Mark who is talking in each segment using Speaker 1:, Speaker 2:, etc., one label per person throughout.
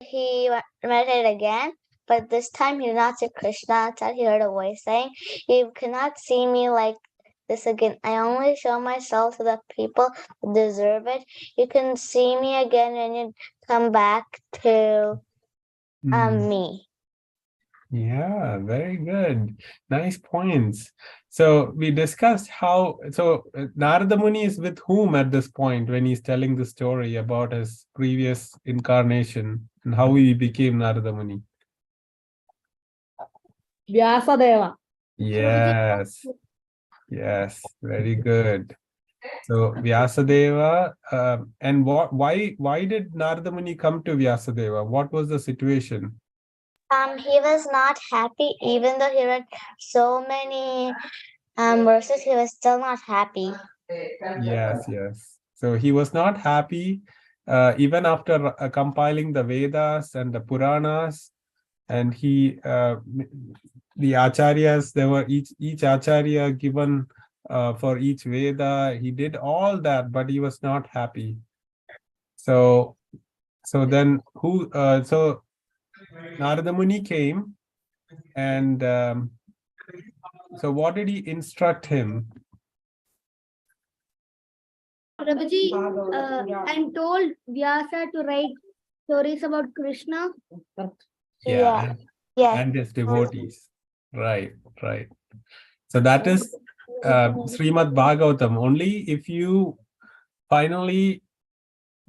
Speaker 1: he meditated again, but this time he did not see Krishna. Instead, he heard a voice saying, "You cannot see me like this again. I only show myself to the people who deserve it. You can see me again when you come back to me."
Speaker 2: Yeah, very good. Nice points. So we discussed how, Narada Muni is with whom at this point when he's telling the story about his previous incarnation and how he became Narada Muni?
Speaker 3: Vyasadeva.
Speaker 2: Yes, yes, very good. So Vyasadeva, and why did Narada Muni come to Vyasadeva? What was the situation?
Speaker 1: He was not happy, even though he read so many verses. He was still not happy.
Speaker 2: Yes, yes. So he was not happy even after compiling the Vedas and the Puranas, and the acharyas, there were each acharya given for each Veda. He did all that, but he was not happy. So then so Narada Muni came, and so what did he instruct him?
Speaker 4: Prabhuji, I'm told Vyasa to write stories about Krishna.
Speaker 2: Yeah.
Speaker 1: Yes.
Speaker 2: And his devotees. Right, right. So that is Srimad Bhagavatam. Only if you finally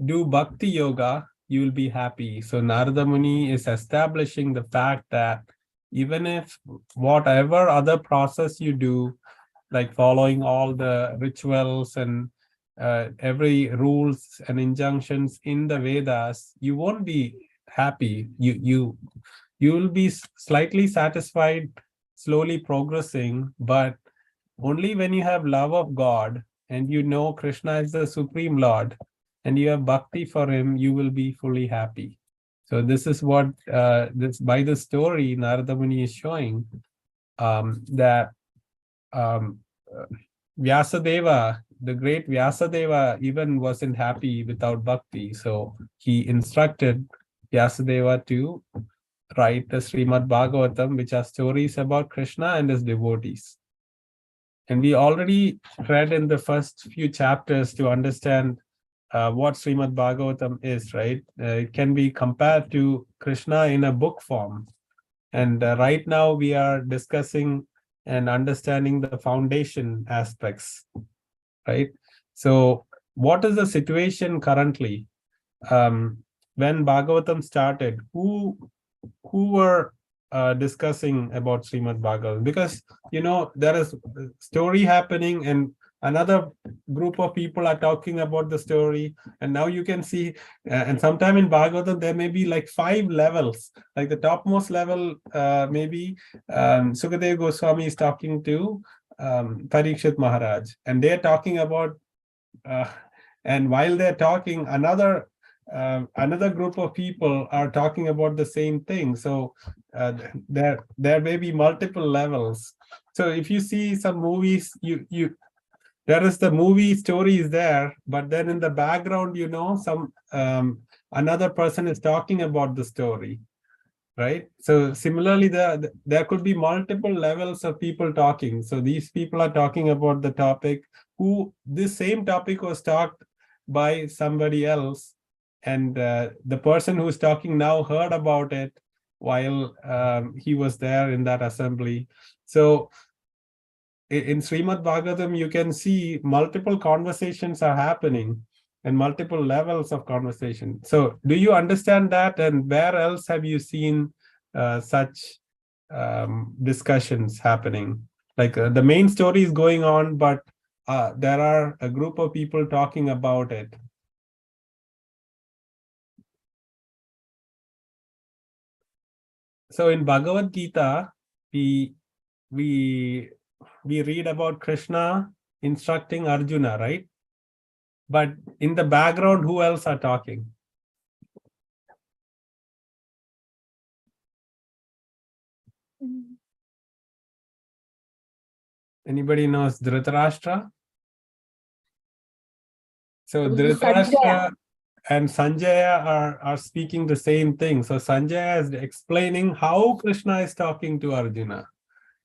Speaker 2: do bhakti yoga, you will be happy. So Narada Muni is establishing the fact that even if whatever other process you do, like following all the rituals and every rules and injunctions in the Vedas, you won't be happy. You will be slightly satisfied, slowly progressing, but only when you have love of God and you know Krishna is the Supreme Lord and you have bhakti for him, you will be fully happy. So this is what by the story Narada Muni is showing, that Vyasadeva, the great Vyasadeva, even wasn't happy without bhakti. So he instructed Vyasadeva to write the Srimad Bhagavatam, which are stories about Krishna and his devotees. And we already read in the first few chapters to understand what Srimad Bhagavatam is, right? It can be compared to Krishna in a book form. And right now we are discussing and understanding the foundation aspects, right? So what is the situation currently? When Bhagavatam started, who were discussing about Srimad Bhagavatam? Because there is a story happening and another group of people are talking about the story, and now you can see and sometime in Bhagavatam there may be like 5 levels. Like the topmost level, maybe Sukadev Goswami is talking to Parikshit Maharaj, and they're talking about and while they're talking, another group of people are talking about the same thing. So there may be multiple levels. So if you see some movies, there is the movie story is there, but then in the background, some another person is talking about the story, right? So similarly, there could be multiple levels of people talking. So these people are talking about the topic, who this same topic was talked by somebody else, and the person who's talking now heard about it while he was there in that assembly. So in Srimad Bhagavatam, you can see multiple conversations are happening and multiple levels of conversation. So do you understand that? And where else have you seen such discussions happening? Like the main story is going on, but there are a group of people talking about it. So in Bhagavad Gita, we read about Krishna instructing Arjuna, right? But in the background, who else are talking? Anybody knows Dhritarashtra? So Dhritarashtra, and Sanjaya are speaking the same thing. So Sanjaya is explaining how Krishna is talking to Arjuna.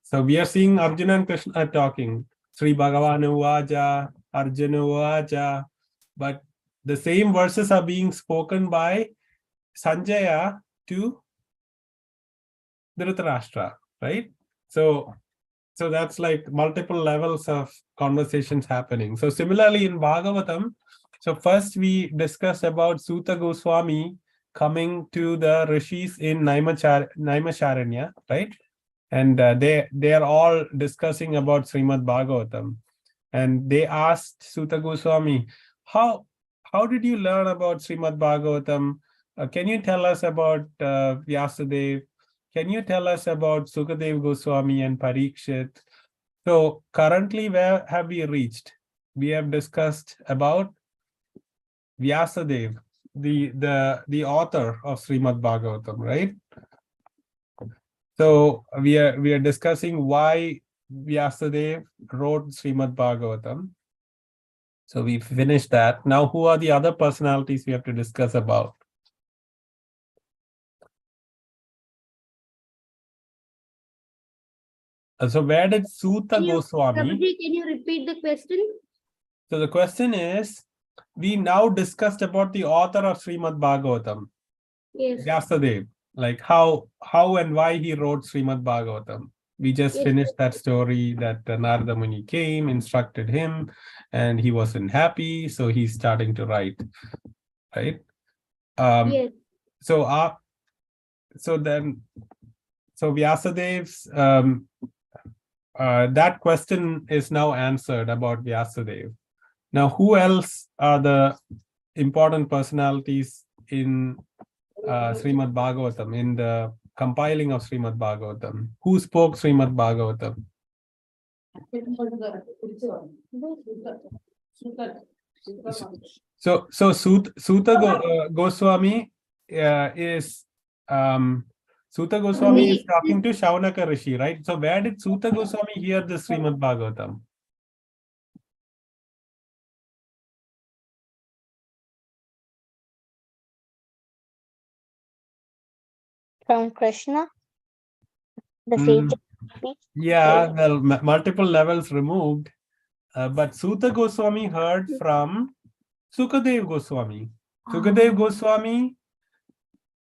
Speaker 2: So we are seeing Arjuna and Krishna are talking. Sri Bhagavan Uvaja, Arjuna Uvaja. But the same verses are being spoken by Sanjaya to Dhritarashtra, right? So that's like multiple levels of conversations happening. So similarly in Bhagavatam, so first we discussed about Suta Goswami coming to the rishis in Naimisharanya, right? And they are all discussing about Srimad Bhagavatam. And they asked Suta Goswami, how did you learn about Srimad Bhagavatam? Can you tell us about Vyasadev? Can you tell us about Sukadev Goswami and Parikshit? So currently, where have we reached? We have discussed about Vyasadev, the author of Srimad Bhagavatam, right? So we are discussing why Vyasadev wrote Srimad Bhagavatam. So we finished that. Now, who are the other personalities we have to discuss about? So where did Suta Goswami?
Speaker 4: Prabhuji, can you repeat the question?
Speaker 2: So the question is, we now discussed about the author of Srimad Bhagavatam,
Speaker 4: Yes.
Speaker 2: Vyasadev, like how and why he wrote Srimad Bhagavatam. We just
Speaker 4: Yes.
Speaker 2: finished that story that Narada Muni came, instructed him, and he wasn't happy, so he's starting to write, right?
Speaker 4: Yes.
Speaker 2: So Vyasadev's that question is now answered about Vyasadev. Now, who else are the important personalities in Srimad Bhagavatam, in the compiling of Srimad Bhagavatam? Who spoke Srimad Bhagavatam? So Suta Goswami is Suta Goswami is talking to Shaunaka Rishi, right? So where did Suta Goswami hear the Srimad Bhagavatam?
Speaker 1: From Krishna, the
Speaker 2: Mm,
Speaker 1: feature.
Speaker 2: yeah, well, multiple levels removed, but Suta Goswami heard from Sukadev Goswami. Sukadev Goswami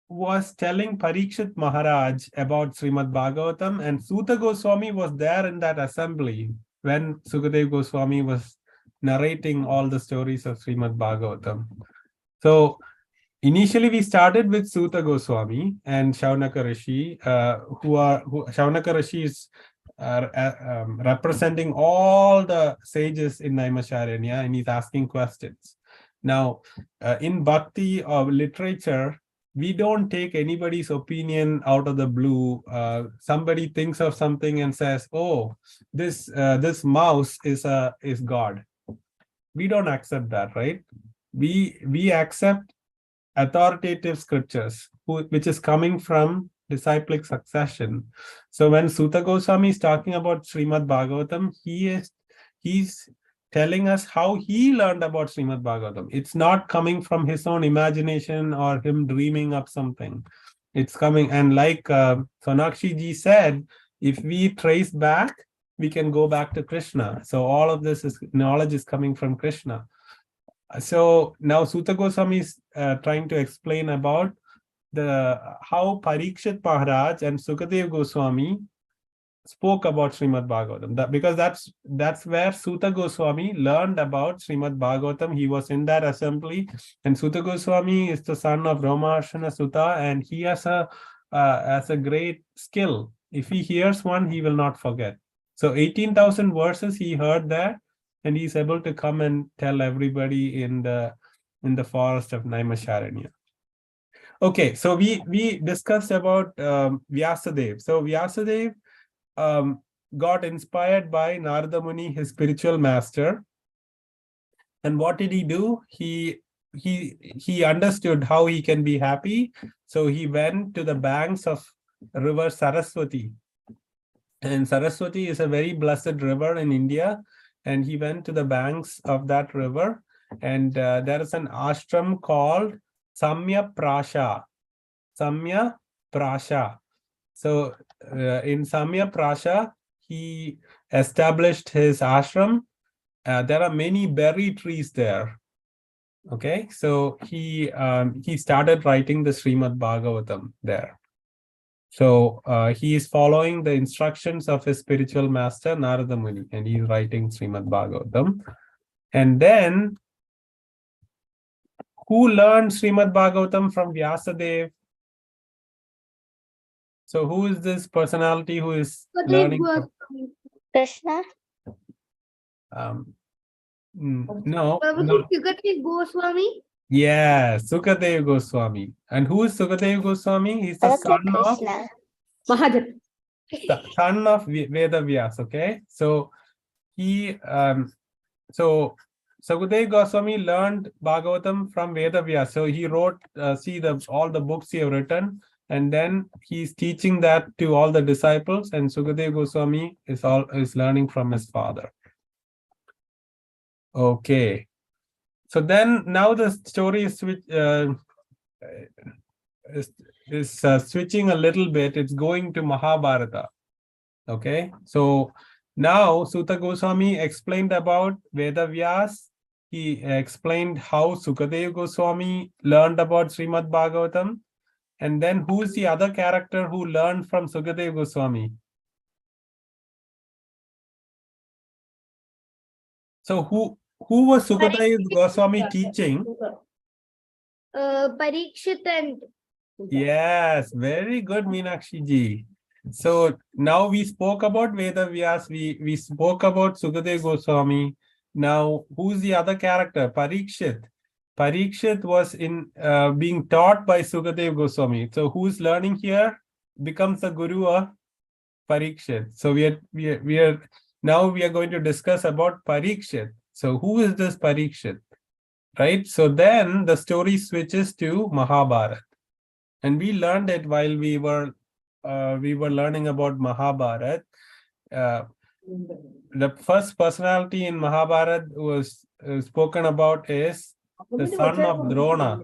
Speaker 2: was telling Parikshit Maharaj about Srimad Bhagavatam, and Suta Goswami was there in that assembly when Sukadev Goswami was narrating all the stories of Srimad Bhagavatam. So initially we started with Suta Goswami and Shaunaka Rishi, Shaunaka Rishi is representing all the sages in Naimisharanya, and he's asking questions. Now, in Bhakti or literature, we don't take anybody's opinion out of the blue. Somebody thinks of something and says, "Oh, this mouse is God." We don't accept that, right? We accept authoritative scriptures, which is coming from disciplic succession. So when Suta Goswami is talking about Srimad Bhagavatam, he's telling us how he learned about Srimad Bhagavatam. It's not coming from his own imagination or him dreaming up something. It's coming, and like Sonakshi ji said, if we trace back, we can go back to Krishna. So all of this knowledge is coming from Krishna. So now Suta Goswami is trying to explain about how Parikshit Maharaj and Sukadev Goswami spoke about Srimad Bhagavatam. Because that's where Suta Goswami learned about Srimad Bhagavatam. He was in that assembly, and Suta Goswami is the son of Brahmarshana Suta, and he has a great skill. If he hears one, he will not forget. So 18,000 verses he heard there, and he's able to come and tell everybody in the forest of Naimisharanya. Okay, so we discussed about Vyasadev. So Vyasadev got inspired by Narada Muni, his spiritual master. And what did he do? He understood how he can be happy. So he went to the banks of river Saraswati. And Saraswati is a very blessed river in India. And he went to the banks of that river and there is an ashram called Samya Prasha. Samya Prasha. So in Samya Prasha, he established his ashram. There are many berry trees there. Okay, so he started writing the Srimad Bhagavatam there. So he is following the instructions of his spiritual master Narada Muni, and he is writing Srimad Bhagavatam. And then, who learned Srimad Bhagavatam from Vyasadeva? So who is this personality who is learning from,
Speaker 1: Krishna.
Speaker 2: no,
Speaker 4: Prabhuji, Sukadev Goswami.
Speaker 2: yes, Sukadev Goswami. And who is Sukadev Goswami? He's the
Speaker 1: Look at
Speaker 2: son of
Speaker 1: Krishna.
Speaker 4: Mahajan.
Speaker 2: son of Veda Vyas. Okay, so he so Sukadev Goswami learned Bhagavatam from Veda Vyas. So he wrote, all the books he have written, and then he's teaching that to all the disciples. And Sukadev Goswami is learning from his father. Okay, so then now the story is switching a little bit. It's going to Mahabharata. Okay, so now Suta Goswami explained about Veda Vyas. He explained how Sukadev Goswami learned about Srimad Bhagavatam. And then who's the other character who learned from Sukadev Goswami? So who was Sukadev Goswami teaching?
Speaker 4: Parikshit and
Speaker 2: Yes, very good, Meenakshi ji. So now we spoke about Veda Vyas, we spoke about Sukadev Goswami. Now who's the other character? Parikshit. Parikshit was being taught by Sukadev Goswami. So who's learning here becomes the guru of Parikshit. So now we are going to discuss about Parikshit. So who is this Parikshit? Right? So then the story switches to Mahabharata. And we learned it while we were learning about Mahabharata. The first personality in Mahabharata was spoken about is the son of Drona.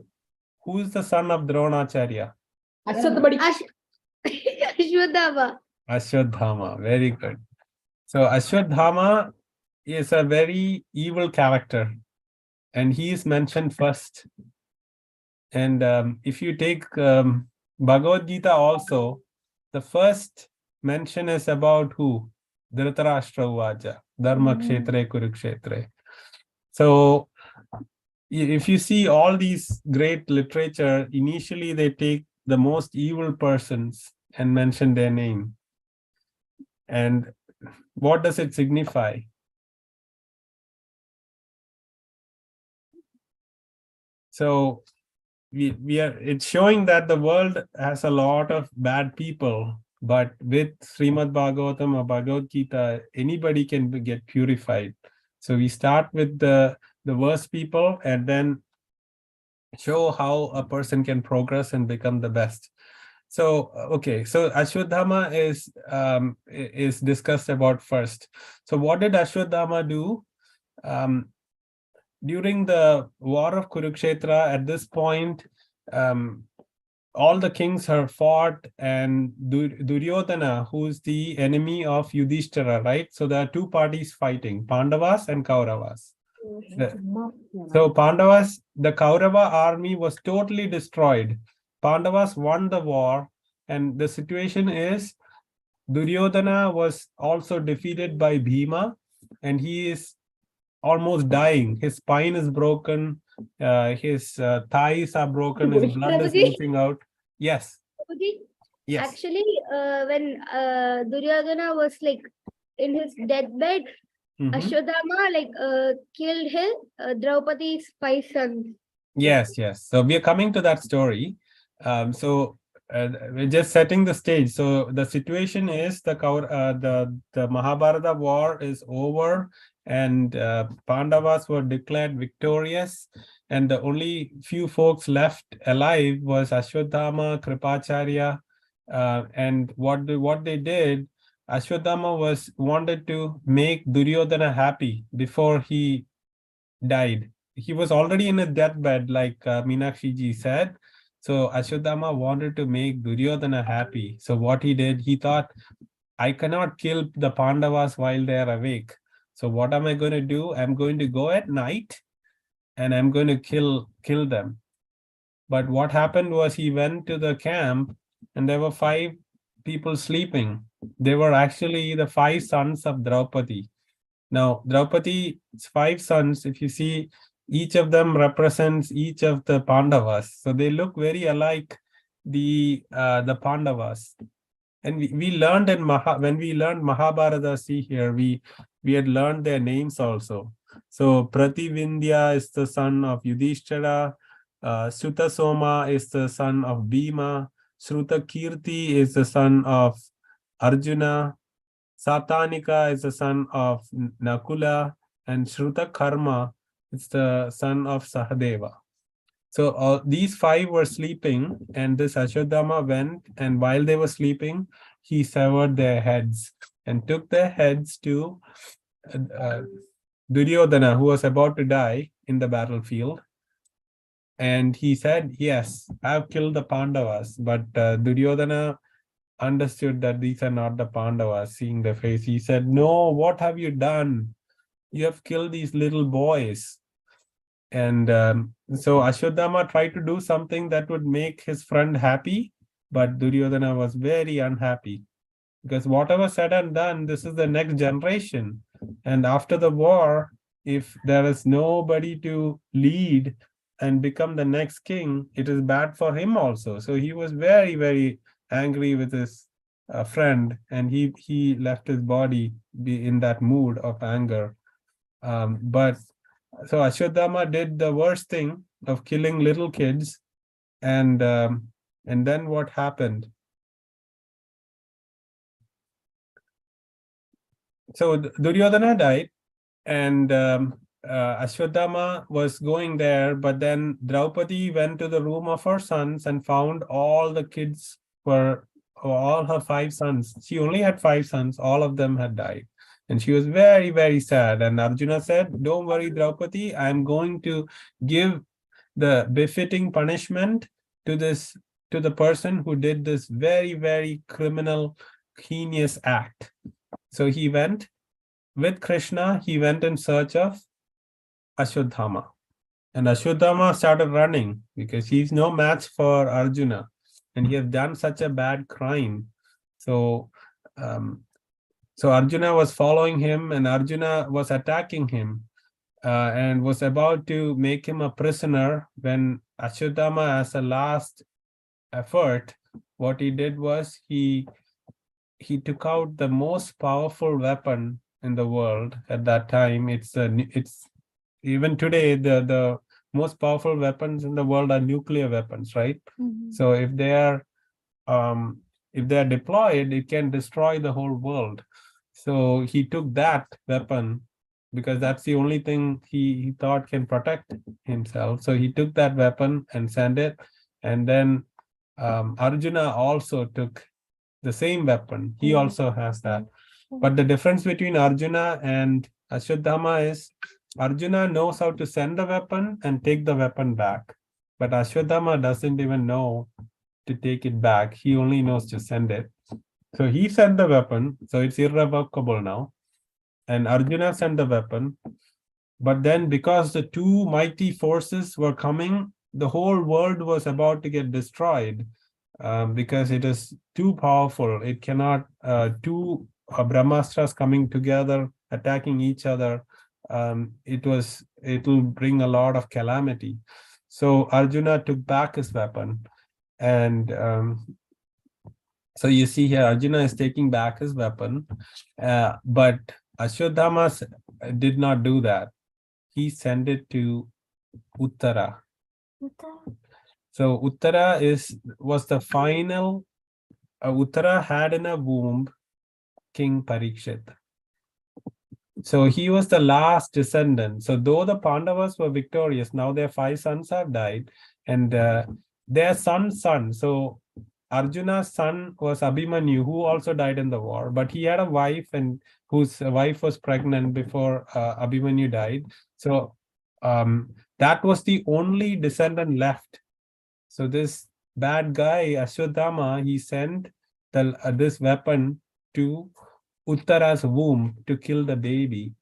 Speaker 2: Who is the son of Dronacharya?
Speaker 4: Ashwadhama.
Speaker 2: Ashwadhama. Very good. So Ashwadhama is a very evil character, and he is mentioned first. And if you take Bhagavad Gita also, the first mention is about who? Dhritarashtra Uvaja, Dharma Kshetre Kurukshetre. So if you see all these great literature, initially they take the most evil persons and mention their name. And what does it signify? So it's showing that the world has a lot of bad people, but with Srimad Bhagavatam or Bhagavad Gita, anybody can get purified. So we start with the worst people and then show how a person can progress and become the best. So okay, so Ashwadhama is discussed about first. So what did Ashwadhama do? During the war of Kurukshetra, at this point, all the kings have fought, and Duryodhana, who's the enemy of Yudhishthira, right? So there are two parties fighting, Pandavas and Kauravas. So Pandavas, the Kaurava army was totally destroyed. Pandavas won the war, and the situation is Duryodhana was also defeated by Bhima, and he is almost dying. His spine is broken, his thighs are broken, his blood is oozing out. Yes. Yes.
Speaker 4: Actually, when Duryodhana was like in his deathbed, Ashwadhama killed his Draupadi's 5 sons.
Speaker 2: Yes. So we are coming to that story. We're just setting the stage. So the situation is the Mahabharata war is over, and Pandavas were declared victorious, and the only few folks left alive was Ashwadhama, Kripacharya, and what they did, Ashwadhama wanted to make Duryodhana happy before he died. he was already in a deathbed, like Meenakshi ji said. So Ashwadama wanted to make Duryodhana happy. So what he did, he thought, I cannot kill the Pandavas while they are awake. So what am I going to do? I'm going to go at night and I'm going to kill them. But what happened was he went to the camp and there were 5 people sleeping. They were actually the 5 sons of Draupadi. Now, Draupadi's 5 sons, if you see, each of them represents each of the Pandavas. So they look very alike, the Pandavas. And we learned in when we learned Mahabharata, see here, we had learned their names also. So Prativindya is the son of Yudhishthira, Sruta Soma is the son of Bhima, Sruta Kirti is the son of Arjuna, Satanika is the son of Nakula, and Shruta Karma is the son of Sahadeva. So these 5 were sleeping, and this Ashwadama went, and while they were sleeping, he severed their heads and took their heads to Duryodhana, who was about to die in the battlefield. And he said, yes, I've killed the Pandavas, but Duryodhana understood that these are not the Pandavas. Seeing the face, he said, no, what have you done? You have killed these little boys. And so Ashwadama tried to do something that would make his friend happy, but Duryodhana was very unhappy, because whatever said and done, this is the next generation. And after the war, if there is nobody to lead and become the next king, it is bad for him also. So he was very, very angry with his friend, and he left his body be in that mood of anger. But so Ashwadama did the worst thing of killing little kids, and then what happened? So Duryodhana died, and Ashwadama was going there, but then Draupadi went to the room of her sons and found all the kids were, all her 5 sons. She only had 5 sons, all of them had died. And she was very, very sad. And Arjuna said, don't worry, Draupadi, I'm going to give the befitting punishment to the person who did this very, very criminal, heinous act. So he went with Krishna, he went in search of Ashwadhama. And Ashwadhama started running because he's no match for Arjuna. And he has done such a bad crime. So Arjuna was following him, and Arjuna was attacking him and was about to make him a prisoner, when Ashwadhama, as a last effort, what he did was he took out the most powerful weapon in the world at that time. It's even today the most powerful weapons in the world are nuclear weapons, right?
Speaker 4: Mhm.
Speaker 2: So if they are deployed, it can destroy the whole world. So he took that weapon because that's the only thing he thought can protect himself. So he took that weapon and sent it, and then Arjuna also took the same weapon. He also has that. But the difference between Arjuna and Ashwadhama is Arjuna knows how to send the weapon and take the weapon back. But Ashwadhama doesn't even know to take it back. He only knows to send it. So he sent the weapon, so it's irrevocable now. And Arjuna sent the weapon. But then because the 2 mighty forces were coming, the whole world was about to get destroyed. Because it is too powerful. It cannot, 2 Brahmastras coming together, attacking each other, it will bring a lot of calamity. So Arjuna took back his weapon, and so you see here Arjuna is taking back his weapon, but Ashwadhama did not do that. He sent it to Uttara. So Uttara was the final. Uttara had in a womb King Parikshit. So he was the last descendant. So though the Pandavas were victorious, now their 5 sons have died, and their son's son. So Arjuna's son was Abhimanyu, who also died in the war, but he had a wife, and whose wife was pregnant before Abhimanyu died. So that was the only descendant left. So this bad guy, Ashwadhama, he sent this weapon to Uttara's womb to kill the baby.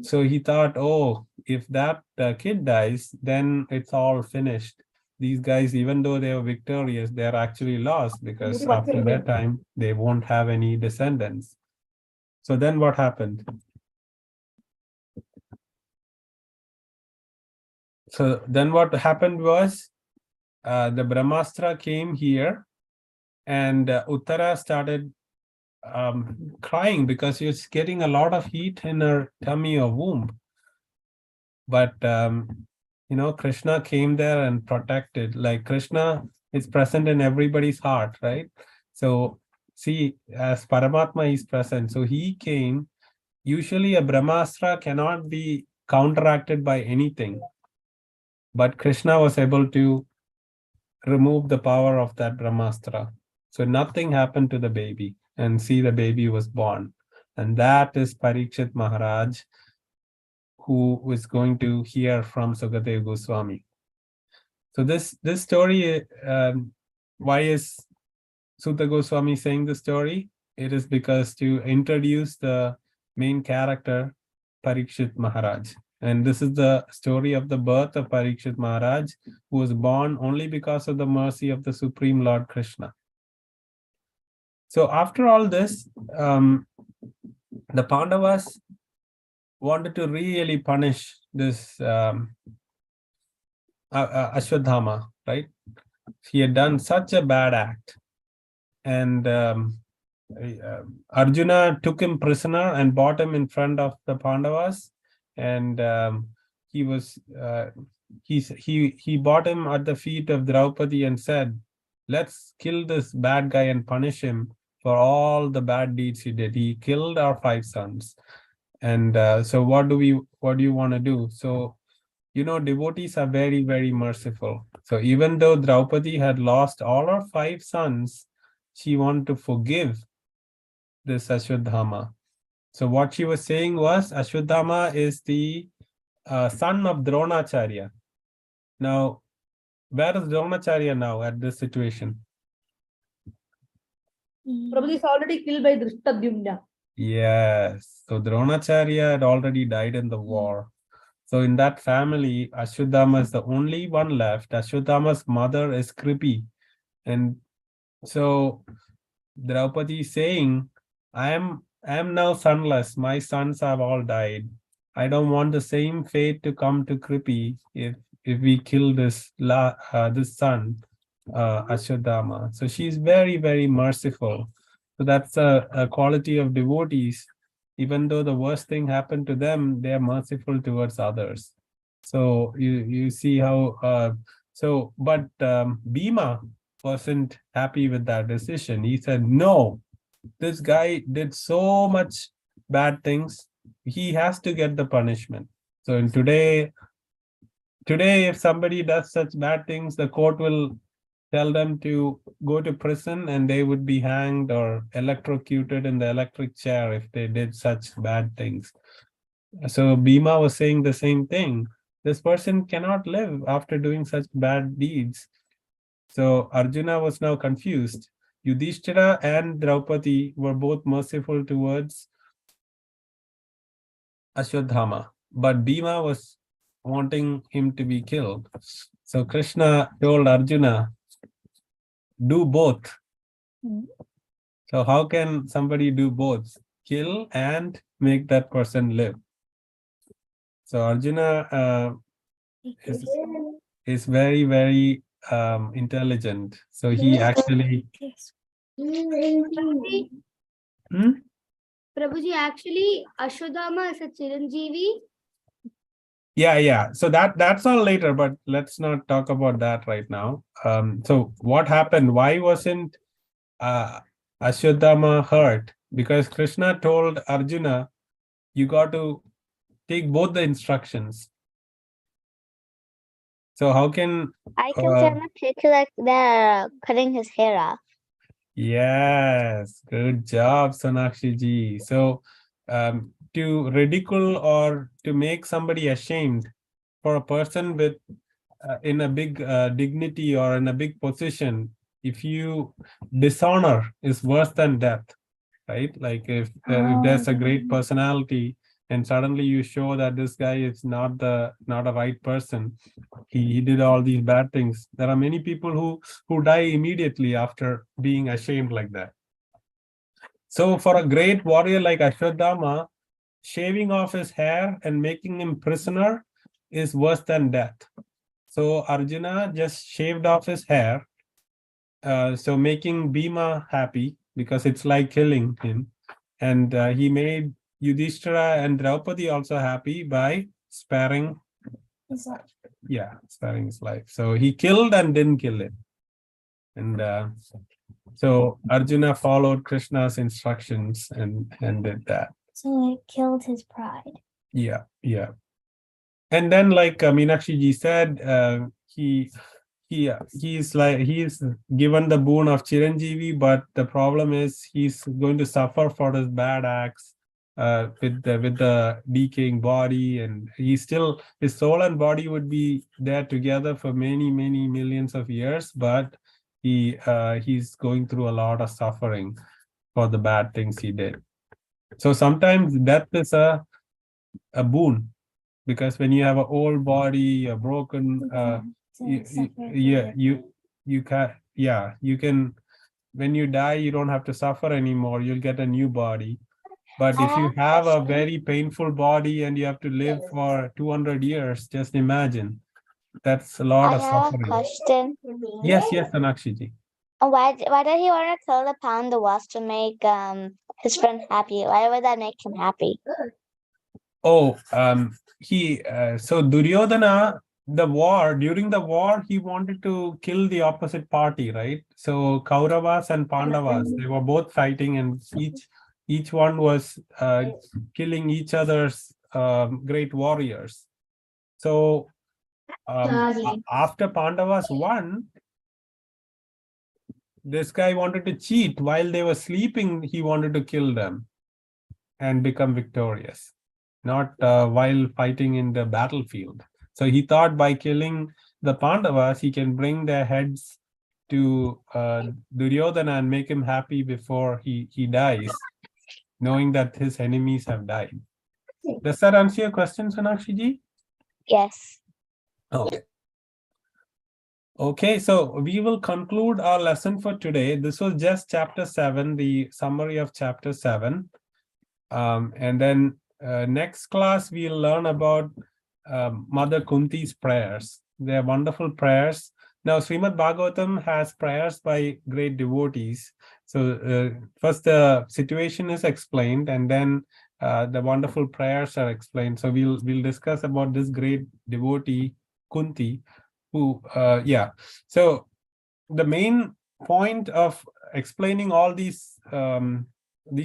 Speaker 2: So he thought, oh, if that kid dies, then it's all finished. These guys, even though they are victorious, they're actually lost because after that time, they won't have any descendants. So then what happened? So then what happened was the Brahmastra came here and Uttara started crying because she was getting a lot of heat in her tummy or womb. But, Krishna came there and protected. Like Krishna is present in everybody's heart, right? So see, as Paramatma is present, so he came. Usually a Brahmastra cannot be counteracted by anything. But Krishna was able to remove the power of that Brahmastra. So nothing happened to the baby. And see, the baby was born. And that is Parikshit Maharaj, who was going to hear from Sukadeva Goswami. So this story, why is Sutta Goswami saying the story? It is because to introduce the main character, Parikshit Maharaj. And this is the story of the birth of Parikshit Maharaj, who was born only because of the mercy of the Supreme Lord Krishna. So after all this, the Pandavas wanted to really punish this Ashwadhama, right? He had done such a bad act. And Arjuna took him prisoner and brought him in front of the Pandavas. And he brought him at the feet of Draupadi and said, let's kill this bad guy and punish him for all the bad deeds he did. He killed our 5 sons. And so what do you want to do? So, devotees are very, very merciful. So even though Draupadi had lost all her 5 sons, she wanted to forgive this Ashwadhama. So what she was saying was, Ashwadhama is the son of Dronacharya. Now, where is Dronacharya now at this situation?
Speaker 3: Prabhuji is already killed by Drishtadyumna.
Speaker 2: Yes. So Dronacharya had already died in the war. So in that family, Ashwadhama is the only one left. Ashwadhama's mother is Kripi. And so Draupadi is saying, I am now sonless. My sons have all died. I don't want the same fate to come to Kripi if we kill this son, Ashwadhama. So she's very, very merciful. So that's a quality of devotees. Even though the worst thing happened to them, they are merciful towards others. So you see how. But Bhima wasn't happy with that decision. He said, no, this guy did so much bad things. He has to get the punishment. So in today, if somebody does such bad things, the court will tell them to go to prison and they would be hanged or electrocuted in the electric chair if they did such bad things. So Bhima was saying the same thing. This person cannot live after doing such bad deeds. So Arjuna was now confused. Yudhishthira and Draupadi were both merciful towards Ashwadhama, but Bhima was wanting him to be killed. So Krishna told Arjuna, do both. So how can somebody do both? Kill and make that person live. So Arjuna is very, very intelligent. So he actually...
Speaker 4: Prabhuji, actually, Ashwadhama is a Chiranjeevi.
Speaker 2: Yeah. So that's all later, but let's not talk about that right now. So what happened? Why wasn't Ashwadhama hurt? Because Krishna told Arjuna, you got to take both the instructions. So how can...
Speaker 1: I can send a picture like they're cutting his hair off.
Speaker 2: Yes, good job, Sonakshi ji. So to ridicule or to make somebody ashamed, for a person with in a big dignity or in a big position, if you dishonor is worse than death, right? Like if there's a great personality and suddenly you show that this guy is not a right person, he did all these bad things. There are many people who die immediately after being ashamed like that. So for a great warrior like Ashwadama, shaving off his hair and making him prisoner is worse than death. So Arjuna just shaved off his hair, so making Bhima happy because it's like killing him. And he made Yudhishthira and Draupadi also happy by sparing his life. Yeah, sparing his life. So he killed and didn't kill him. And so Arjuna followed Krishna's instructions and did that.
Speaker 1: So it killed his pride.
Speaker 2: Yeah, yeah. And then, like Meenakshi ji said, he's given the boon of Chiranjeevi, but the problem is he's going to suffer for his bad acts with the decaying body, and his soul and body would be there together for many millions of years, but he's going through a lot of suffering for the bad things he did. So sometimes death is a boon, because when you have an old body, a broken, you can, when you die, you don't have to suffer anymore. You'll get a new body. But if you have a very painful body and you have to live for 200 years, just imagine. That's a lot of
Speaker 1: I have a
Speaker 2: suffering.
Speaker 1: question.
Speaker 2: Yes, Anakshiji.
Speaker 1: Why did he want to kill the Pandavas to make his friend happy? Why would that make him happy?
Speaker 2: Oh, so Duryodhana, during the war, he wanted to kill the opposite party, right? So Kauravas and Pandavas, they were both fighting, and each one was killing each other's great warriors. So after Pandavas won, this guy wanted to cheat. While they were sleeping, he wanted to kill them and become victorious, not while fighting in the battlefield. So he thought by killing the Pandavas, he can bring their heads to Duryodhana and make him happy before he dies, knowing that his enemies have died. Does that answer your question, Sonakshi ji?
Speaker 1: Yes.
Speaker 2: Okay. Okay, so we will conclude our lesson for today. This was just chapter 7, the summary of chapter 7. And then next class, we'll learn about Mother Kunti's prayers. They're wonderful prayers. Now, Srimad Bhagavatam has prayers by great devotees. So first the situation is explained, and then the wonderful prayers are explained. So we'll discuss about this great devotee, Kunti, who, So the main point of explaining all these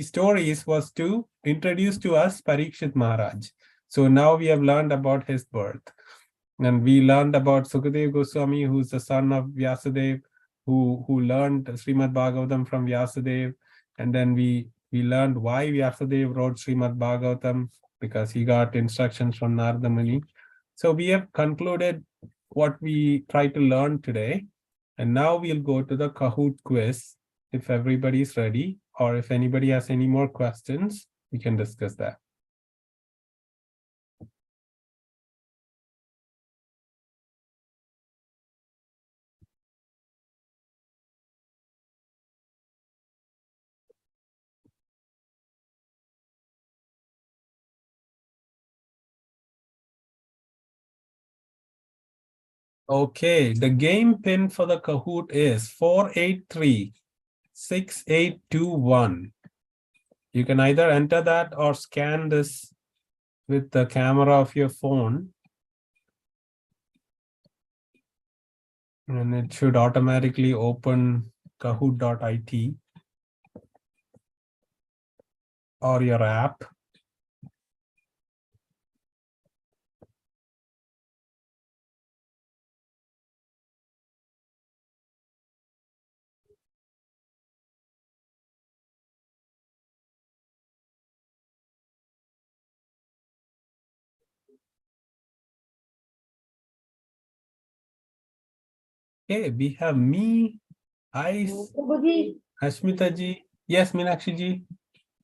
Speaker 2: stories was to introduce to us Parikshit Maharaj. So now we have learned about his birth. And we learned about Sukadeva Goswami, who's the son of Vyasadeva, who learned Srimad Bhagavatam from Vyasadeva. And then we learned why Vyasadeva wrote Srimad Bhagavatam, because he got instructions from Narada Muni. So we have concluded what we tried to learn today. And now we'll go to the Kahoot quiz. If everybody's ready, or if anybody has any more questions, we can discuss that. Okay, the game pin for the Kahoot is 483-6821. You can either enter that or scan this with the camera of your phone. And it should automatically open kahoot.it or your app. Okay, we have me, Ice,
Speaker 3: Prabhuji,
Speaker 2: Ashmita ji. Yes, Meenakshi ji.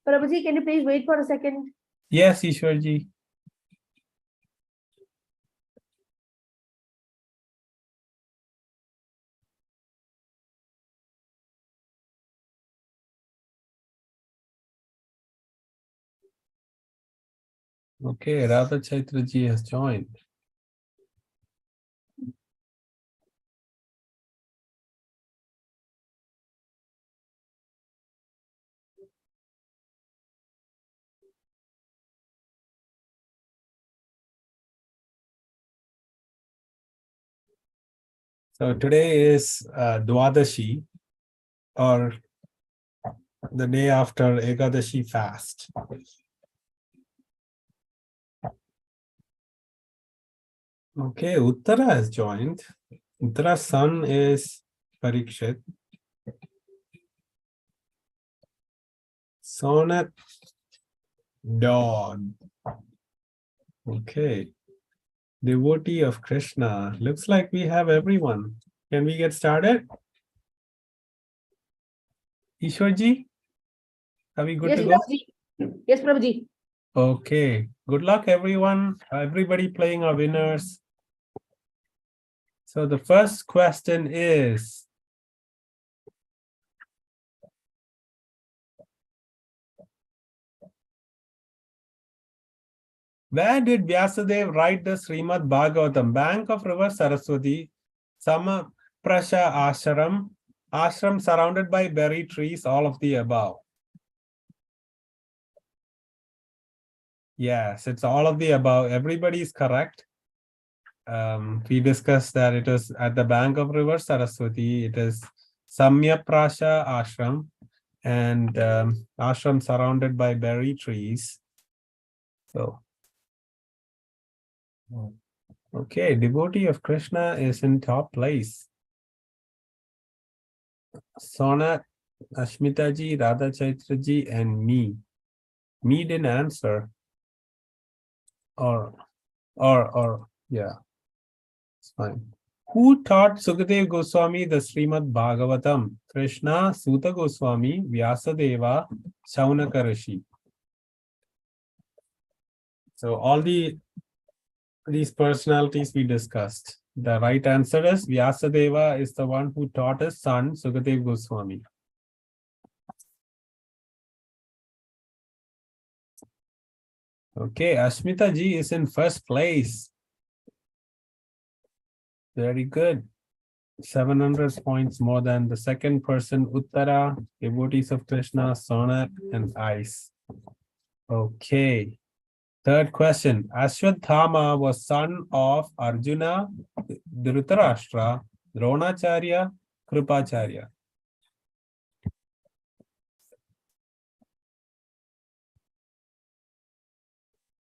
Speaker 3: Prabhuji, can you please wait for a second?
Speaker 2: Yes, Ishwar ji. Okay, Radha Chaitra ji has joined. So today is Dwadashi, or the day after Ekadashi fast. Okay, Uttara has joined. Uttara's son is Parikshit. Sonat Dog. Okay. Devotee of Krishna. Looks like we have everyone. Can we get started? Ishwarji, are we good
Speaker 3: Yes,
Speaker 2: to go?
Speaker 3: Prabhuji. Yes, Prabhuji.
Speaker 2: Okay. Good luck, everyone. Everybody playing our winners. So the first question is, where did Vyasadeva write the Srimad Bhagavatam? Bank of river Saraswati, Sama Prasha Ashram, ashram surrounded by berry trees, all of the above. Yes, it's all of the above. Everybody is correct. We discussed that it is at the bank of river Saraswati. It is Samya Prasha Ashram, and ashram surrounded by berry trees. So, okay, devotee of Krishna is in top place. Sona, Ashmita ji, Radha Chaitra ji, and me. Me didn't answer. Or, yeah, it's fine. Who taught Sukadeva Goswami the Srimad Bhagavatam? Krishna, Suta Goswami, Vyasadeva, Shaunaka Rishi. So all these personalities we discussed. The right answer is Vyasadeva is the one who taught his son Sukadeva Goswami. Okay, Ashmita ji is in first place. Very good. 700 points more than the second person, Uttara, devotees of Krishna, Sonat, and Ice. Okay. Third question. Ashwadhama was son of Arjuna, Dhritarashtra, Dronacharya, Kripacharya.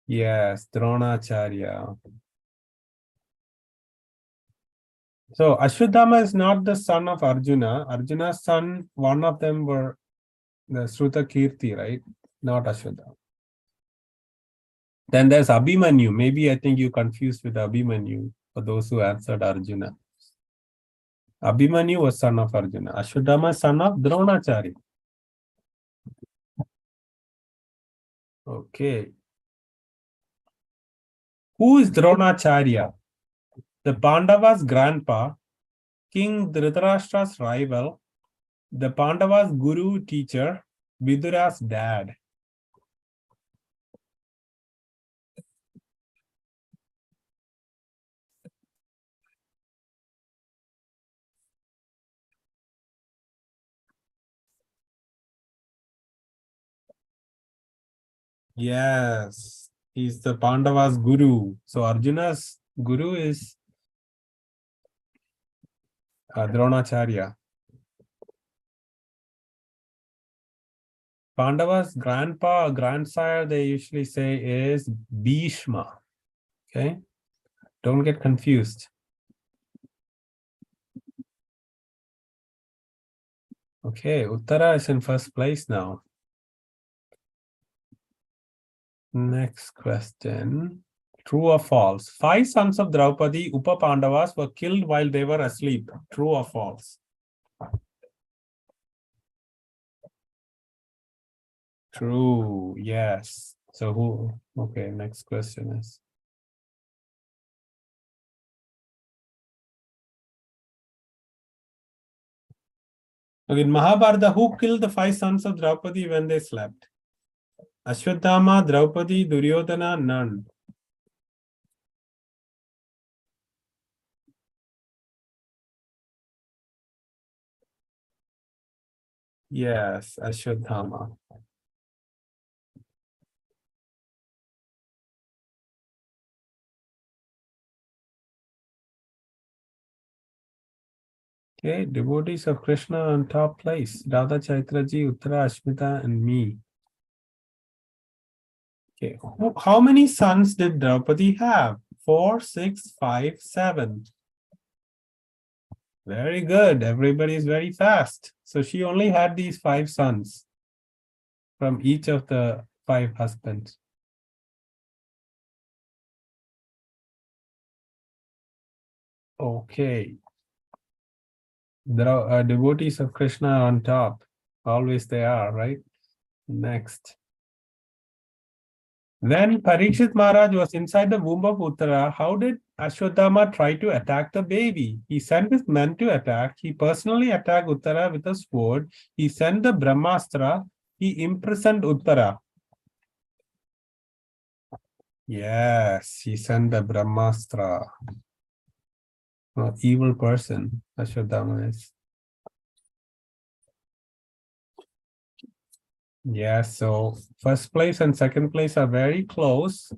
Speaker 2: Yes, Dronacharya. So Ashwadhama is not the son of Arjuna. Arjuna's son, one of them were the Sruta Kirti, right? Not Ashwadhama. Then there's Abhimanyu. Maybe I think you confused with Abhimanyu for those who answered Arjuna. Abhimanyu was son of Arjuna. Ashwadhama is son of Dronacharya. Okay. Who is Dronacharya? The Pandavas' grandpa, King Dhritarashtra's rival, the Pandavas' guru teacher, Vidura's dad. Yes, he's the Pandavas' guru. So Arjuna's guru is Dronacharya. Pandava's grandpa or grandsire, they usually say, is Bhishma. Okay, don't get confused. Okay, Uttara is in first place now. Next question. True or false? 5 sons of Draupadi, Upa Pandavas, were killed while they were asleep. True or false? True. Yes. So who? Okay, next question is. Okay, in Mahabharata, who killed the 5 sons of Draupadi when they slept? Ashwatthama, Draupadi, Duryodhana, none. Yes, Ashwatthama. Okay, devotees of Krishna on top place. Radha Chaitraji, Uttara, Ashmita, and me. Okay, how many sons did Draupadi have? 4, 6, 5, 7. Very good. Everybody is very fast. So she only had these 5 sons from each of the 5 husbands. Okay. There are devotees of Krishna on top. Always they are, right? Next. When Parikshit Maharaj was inside the womb of Uttara, how did Ashwatthama try to attack the baby? He sent his men to attack. He personally attacked Uttara with a sword. He sent the Brahmastra. He imprisoned Uttara. Yes, he sent the Brahmastra. No, evil person, Ashwatthama is. Yes, so first place and second place are very close.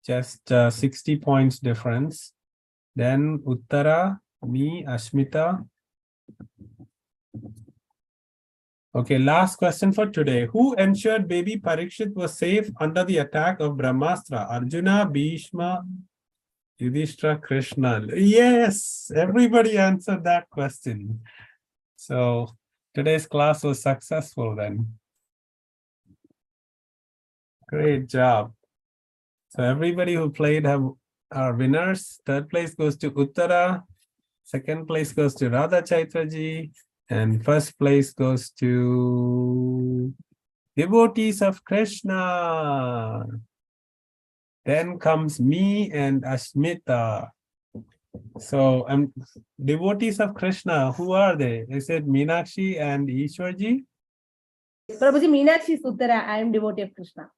Speaker 2: Just 60 points difference. Then Uttara, me, Ashmita. Okay, last question for today. Who ensured baby Parikshit was safe under the attack of Brahmastra? Arjuna, Bhishma, Yudhishthira, Krishna. Yes, everybody answered that question. So today's class was successful then. Great job. So everybody who played are winners. Third place goes to Uttara. Second place goes to Radha Chaitraji. And first place goes to devotees of Krishna. Then comes me and Ashmita. So devotees of Krishna, who are they? Is it Meenakshi and Ishwarji?
Speaker 3: Prabhuji, Meenakshi Suttara, I am devotee of Krishna.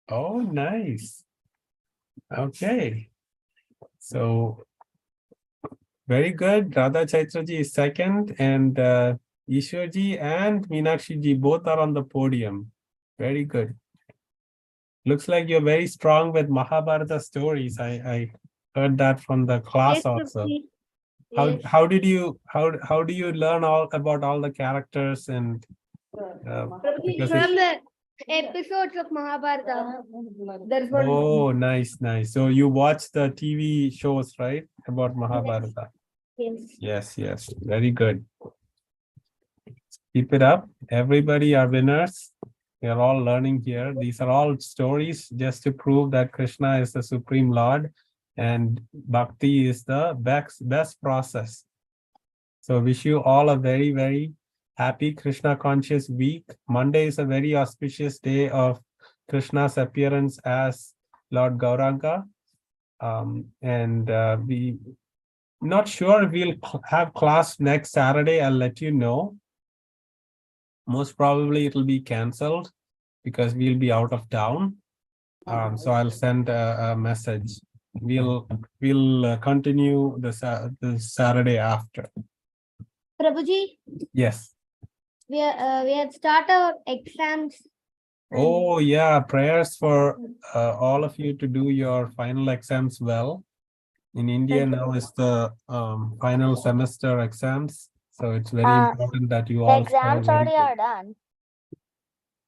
Speaker 2: Oh, nice. Okay. So very good. Radha Chaitraji is second, and Ishwarji and Meenakshi ji both are on the podium. Very good. Looks like you're very strong with Mahabharata stories. I heard that from the class
Speaker 4: Yes,
Speaker 2: also.
Speaker 4: Prabhuji. Yes.
Speaker 2: How do you learn all about all the characters and
Speaker 3: Prabhuji,
Speaker 2: because
Speaker 4: From the episodes of Mahabharata.
Speaker 3: there is one.
Speaker 2: oh, nice. So you watch the TV shows, right? About Mahabharata.
Speaker 4: Yes.
Speaker 2: Yes. Very good. Keep it up. Everybody are winners. We are all learning here. These are all stories just to prove that Krishna is the Supreme Lord and Bhakti is the best process. So wish you all a very, very happy Krishna conscious week. Monday is a very auspicious day of Krishna's appearance as Lord Gauranga. And we not sure if we'll have class next Saturday. I'll let you know. Most probably it will be cancelled because we'll be out of town. So I'll send a message. We'll continue the Saturday after.
Speaker 4: Prabhuji,
Speaker 2: Yes.
Speaker 4: we had started our exams.
Speaker 2: Oh yeah, prayers for all of you to do your final exams well. In India now is the final semester exams, so it's very important that you
Speaker 1: The
Speaker 2: all.
Speaker 1: exams
Speaker 2: score very
Speaker 1: already
Speaker 2: good.
Speaker 1: are done.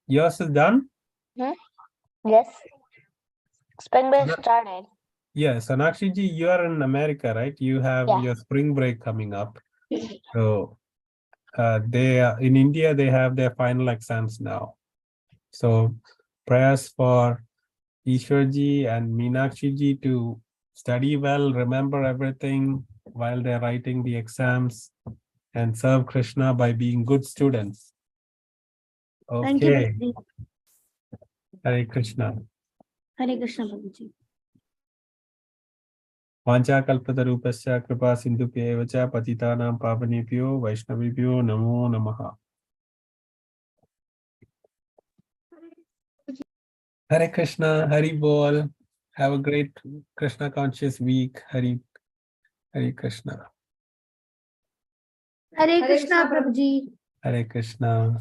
Speaker 2: Yours is done?
Speaker 1: Yes. Spring break
Speaker 2: Yeah.
Speaker 1: started.
Speaker 2: Yes, Sonakshi ji, you are in America, right? You have
Speaker 1: Yeah.
Speaker 2: your spring break coming up. So they in India they have their final exams now. So prayers for Ishwarji and Meenakshi ji to study well, remember everything while they're writing the exams, and serve Krishna by being good students.
Speaker 4: Thank you,
Speaker 2: Okay,
Speaker 4: Prabhuji.
Speaker 2: Hare Krishna.
Speaker 4: Hare Krishna, Prabhuji.
Speaker 2: वाञ्छाकल्पतरूपस्य कृपा सिन्धुभ्येव च पतितानां पावनेभ्यो वैष्णवेभ्यो नमो नमः. Hare Krishna, Hari Bol. Have a great Krishna conscious week. Hare Krishna.
Speaker 4: Hare Krishna, Prabhuji.
Speaker 2: Hare Krishna.